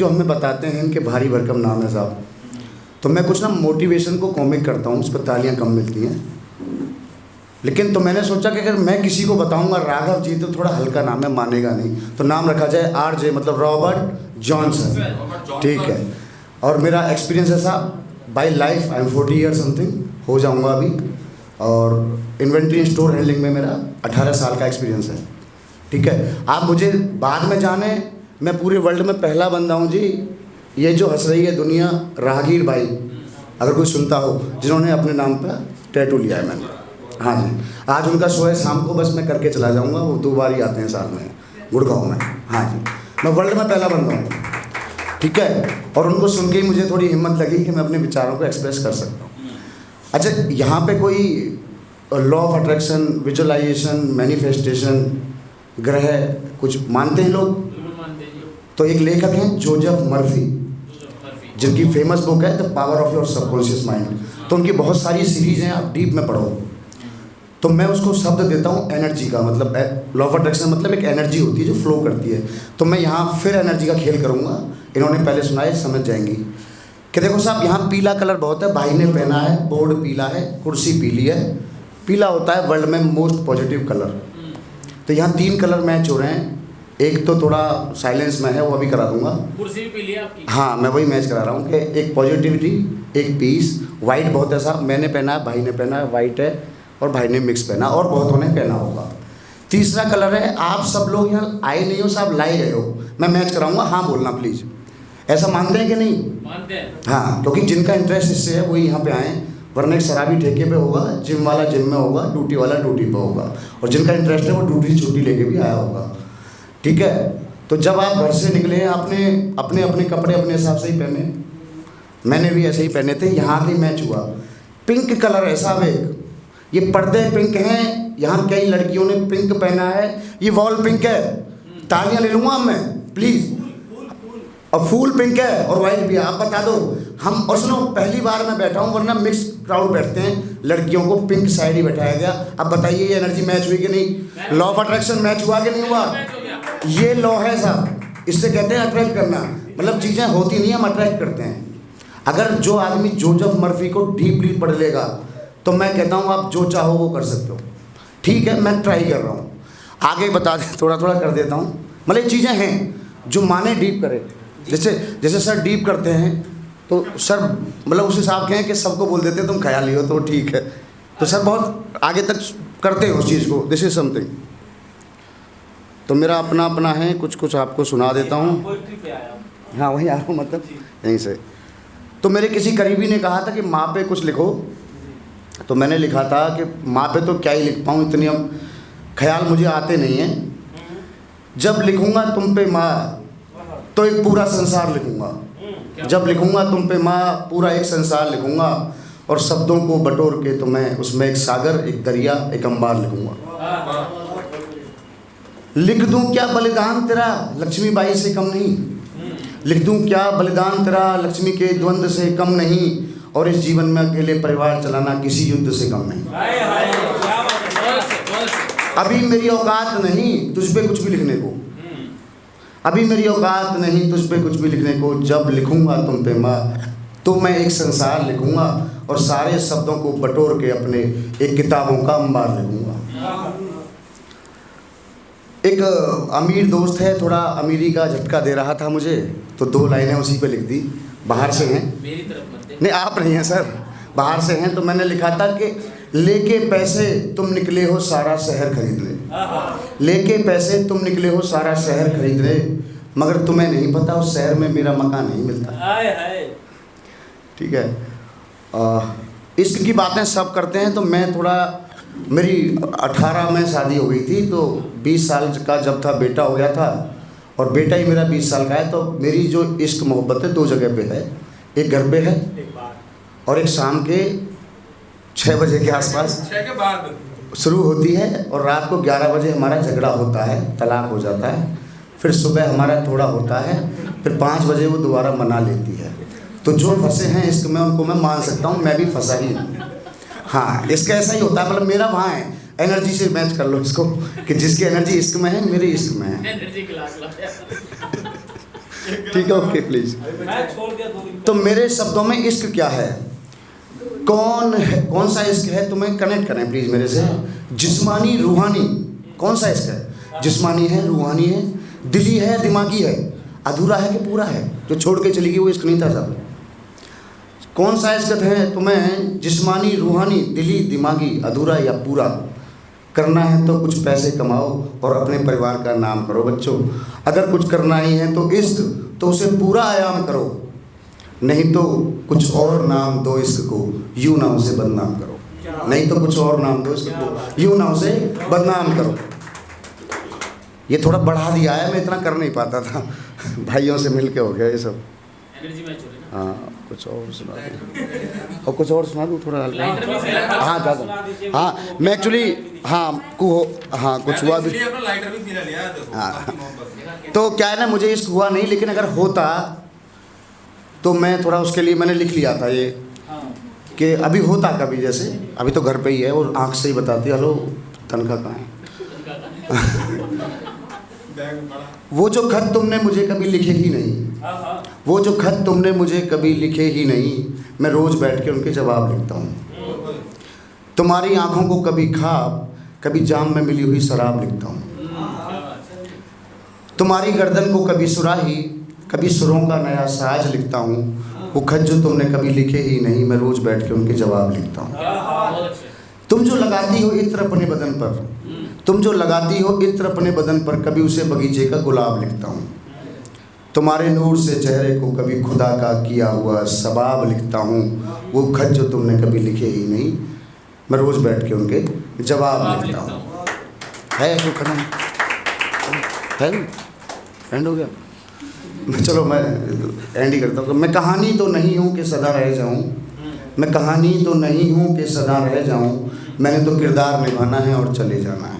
जो हमें बताते हैं इनके भारी भरकम नाम है साहब। तो मैं कुछ ना मोटिवेशन को कॉमिक करता हूँ, उस पर तालियाँ कम मिलती हैं। लेकिन तो मैंने सोचा कि अगर मैं किसी को बताऊंगा राघव जी तो थोड़ा हल्का नाम है, मानेगा नहीं, तो नाम रखा जाए RJ, मतलब रॉबर्ट जॉनसन। ठीक है। और मेरा एक्सपीरियंस है साहब, by life I am 40 year something, हो जाऊंगा अभी। और इन्वेंट्री स्टोर हैंडलिंग में मेरा 18 साल का एक्सपीरियंस है। ठीक है। आप मुझे बाद में जाने, मैं पूरे वर्ल्ड में पहला बंदा हूँ जी, ये जो हंस रही है दुनिया, राहगीर भाई अगर कोई सुनता हो, जिन्होंने अपने नाम पर टैटू लिया है मैंने। हाँ जी, आज उनका शो है शाम को, बस मैं करके चला जाऊंगा, वो 2 बार ही आते हैं साल में गुड़गांव में। हाँ जी, मैं वर्ल्ड में पहला बंदा हूँ। ठीक है। और उनको सुन के ही मुझे थोड़ी हिम्मत लगी कि मैं अपने विचारों को एक्सप्रेस कर सकता हूँ। अच्छा, यहाँ पे कोई law of attraction, visualization, manifestation, ग्रह कुछ मानते हैं लोग? तो एक लेखक हैं जोसेफ मर्फी, जिनकी फेमस बुक है the power of your subconscious mind. तो उनकी बहुत सारी सीरीज़ हैं, आप डीप में पढ़ो। तो मैं उसको शब्द देता हूँ एनर्जी का, मतलब लॉ ऑफ अट्रैक्शन मतलब एक एनर्जी होती है जो फ्लो करती है। तो मैं यहाँ फिर एनर्जी का खेल करूँगा, इन्होंने पहले सुनाए, समझ जाएंगी कि देखो साहब, यहाँ पीला कलर बहुत है, भाई ने पहना है, बोर्ड पीला है, कुर्सी पीली है। पीला होता है वर्ल्ड में मोस्ट पॉजिटिव कलर। तो यहाँ 3 कलर मैच हो रहे हैं, एक तो थोड़ा साइलेंस में है, वो अभी करा दूंगा। कुर्सी भी पीली है आपकी? हाँ, मैं वही मैच करा रहा हूँ कि एक पॉजिटिविटी, एक पीस। वाइट बहुत है साहब, मैंने पहना है, भाई ने पहना है, वाइट है, और भाई ने मिक्स पहना, और बहुतों ने पहना होगा। तीसरा कलर है, आप सब लोग यहाँ आए नहीं हो साहब, लाई गए हो। मैं मैच कराऊंगा, हाँ बोलना प्लीज़। ऐसा मानते हैं कि नहीं? मानते हैं। हाँ, क्योंकि जिनका इंटरेस्ट इससे है वही यहाँ पे आए, वरना एक शराबी ठेके पे होगा, जिम वाला जिम में होगा, ड्यूटी वाला ड्यूटी पे होगा, और जिनका इंटरेस्ट है वो ड्यूटी से छुट्टी लेके भी आया होगा। ठीक है। तो जब आप घर से निकले, आपने अपने अपने कपड़े अपने हिसाब से ही पहने, मैंने भी ऐसे ही पहने थे। यहाँ भी मैच हुआ। पिंक कलर है साहब, एक ये पर्दे पिंक हैं, यहाँ कई लड़कियों ने पिंक पहना है, ये वॉल पिंक है। तालियां ले लूँगा मैं प्लीज़। और फूल पिंक है और वाइट भी है। आप बता दो हम, और सुनो, पहली बार मैं बैठा हूँ, वरना मिक्स क्राउड बैठते हैं, लड़कियों को पिंक साइड ही बैठाया गया। अब बताइए ये एनर्जी मैच हुई कि नहीं? लॉ ऑफ अट्रैक्शन मैच हुआ कि नहीं हुआ? ये लॉ है साहब, इससे कहते हैं अट्रैक्ट करना। मतलब चीज़ें होती नहीं, हम अट्रैक्ट करते हैं। अगर जो आदमी जोसेफ मर्फी को डीपली पढ़ लेगा तो मैं कहता हूँ आप जो चाहो वो कर सकते हो। ठीक है, मैं ट्राई कर रहा हूँ, आगे बता दे, थोड़ा थोड़ा कर देता हूँ। मतलब चीज़ें हैं जो माने डीप करे। जैसे सर डीप करते हैं तो सर मतलब उस हिसाब के हैं कि सबको बोल देते हैं तुम ख्याल लियो तो ठीक है। तो सर बहुत आगे तक करते हैं उस चीज़ को, दिस इज समथिंग। तो मेरा अपना अपना है, कुछ कुछ आपको सुना देता हूँ। हाँ, वही आ रहा हूँ, मतलब यहीं से। तो मेरे किसी करीबी ने कहा था कि माँ पे कुछ लिखो, तो मैंने लिखा था कि माँ पे तो क्या ही लिख पाऊँ, इतनी अब ख्याल मुझे आते नहीं हैं। जब लिखूँगा तुम पे माँ तो एक पूरा संसार लिखूँगा। जब लिखूँगा तुम पे माँ पूरा एक संसार लिखूँगा, और शब्दों को बटोर के तो मैं उसमें एक सागर, एक दरिया, एक अंबार लिखूँगा। लिख दूँ क्या बलिदान तेरा लक्ष्मीबाई से कम नहीं, लिख दूँ क्या बलिदान तेरा लक्ष्मी के द्वंद्व से कम नहीं, और इस जीवन में अकेले परिवार चलाना किसी युद्ध से कम नहीं। अभी मेरी औकात नहीं तुझ पे कुछ भी लिखने को, अभी मेरी औकात नहीं तुझ पे कुछ भी लिखने को। जब लिखूंगा तुम पे माँ तो मैं एक संसार लिखूंगा, और सारे शब्दों को बटोर के अपने एक किताबों का अंबार लिखूंगा। एक अमीर दोस्त है, थोड़ा अमीरी का झटका दे रहा था मुझे, तो 2 लाइनें उसी पे लिख दी। बाहर से हैं, मेरी तरफ मत दे। नहीं आप नहीं हैं सर, बाहर से हैं। तो मैंने लिखा था कि लेके पैसे तुम निकले हो सारा शहर खरीदने, लेके पैसे तुम निकले हो सारा शहर खरीदने, मगर तुम्हें नहीं पता उस शहर में मेरा मकान नहीं मिलता। ठीक है। इश्क की बातें सब करते हैं, तो मैं थोड़ा, मेरी 18 में शादी हो गई थी, तो 20 साल का जब था बेटा हो गया था, और बेटा ही मेरा 20 साल का है। तो मेरी जो इश्क मोहब्बत है 2 जगह पे है, एक घर पे है और एक शाम के 6 बजे के आसपास 6 के बाद शुरू होती है, और रात को 11 बजे हमारा झगड़ा होता है, तलाक हो जाता है। फिर सुबह हमारा थोड़ा होता है, फिर 5 बजे वो दोबारा मना लेती है। तो जो फंसे हैं इश्क में उनको मैं मान सकता हूँ, मैं भी फंसा ही हूँ। हाँ, इसका ऐसा ही होता है, मतलब मेरा वहाँ है, एनर्जी से मैच कर लो इसको कि जिसकी एनर्जी इश्क में है मेरे इश्क में है। एनर्जी क्लास ठीक है, ओके प्लीज। मैं छोड़ दिया 2 दिन तो मेरे शब्दों में इश्क क्या है, कौन सा इश्क है, तुम्हें कनेक्ट करें प्लीज मेरे से। जिस्मानी रूहानी, कौन सा इश्क है? जिस्मानी है, रूहानी है, दिली है, दिमागी है, अधूरा है कि पूरा है? जो छोड़ के चली गई वो इश्क नहीं था साहब। कौन सा इश्क है तुम्हें? जिस्मानी, रूहानी, दिली, दिमागी, अधूरा या पूरा? करना है तो कुछ पैसे कमाओ और अपने परिवार का नाम करो बच्चों। अगर कुछ करना ही है तो इश्क, तो उसे पूरा आयाम करो, नहीं तो कुछ और नाम दो इश्क को, यूं ना उसे बदनाम करो। नहीं तो कुछ और नाम दो इश्क को, यूं ना उसे बदनाम करो। ये थोड़ा बढ़ा दिया है, मैं इतना कर नहीं पाता था। भाइयों से मिल के हो गया ये सब। एनर्जी मैच हो रही है ना। हाँ, कुछ और सुना दूँ, और कुछ और सुना दूँ थोड़ा हल्का। लाइटर भी फील है। हाँ ज़्यादा, हाँ मैं एक्चुअली, हाँ कुछ हुआ भी। लाइटर भी पीला लिया देखो। हाँ, तो क्या है ना, मुझे इश्क हुआ नहीं, लेकिन अगर होता तो मैं थोड़ा उसके लिए मैंने लिख लिया था ये कि अभी होता कभी, जैसे अभी तो घर पे ही है और आँख से ही बताती है, हेलो तनख्वाह कहाँ है। वो जो खत तुमने मुझे कभी लिखे ही नहीं, वो जो खत तुमने मुझे कभी लिखे ही नहीं, मैं रोज़ बैठ के उनके जवाब लिखता हूँ। तुम्हारी आँखों को कभी ख्वाब, कभी जाम में मिली हुई शराब लिखता हूँ। तुम्हारी गर्दन को कभी सुराही, कभी सुरों का नया साज लिखता हूँ। वो खत जो तुमने कभी लिखे ही नहीं, मैं रोज़ बैठ के उनके जवाब लिखता हूँ। तुम जो लगाती हो इत्र अपने बदन पर, तुम जो लगाती हो इत्र अपने बदन पर, कभी उसे बगीचे का गुलाब लिखता हूँ। तुम्हारे नूर से चेहरे को कभी खुदा का किया हुआ सबाब लिखता हूँ। वो खत जो तुमने कभी लिखे ही नहीं, मैं रोज़ बैठ के उनके जवाब लिखता हूँ। है तो खत्म है, एंड हो गया। चलो मैं एंड ही करता हूँ। मैं कहानी तो नहीं हूँ कि सदा रह जाऊँ, मैं कहानी तो नहीं हूँ कि सदा रह जाऊँ, मैंने तो किरदार निभाना है और चले जाना है।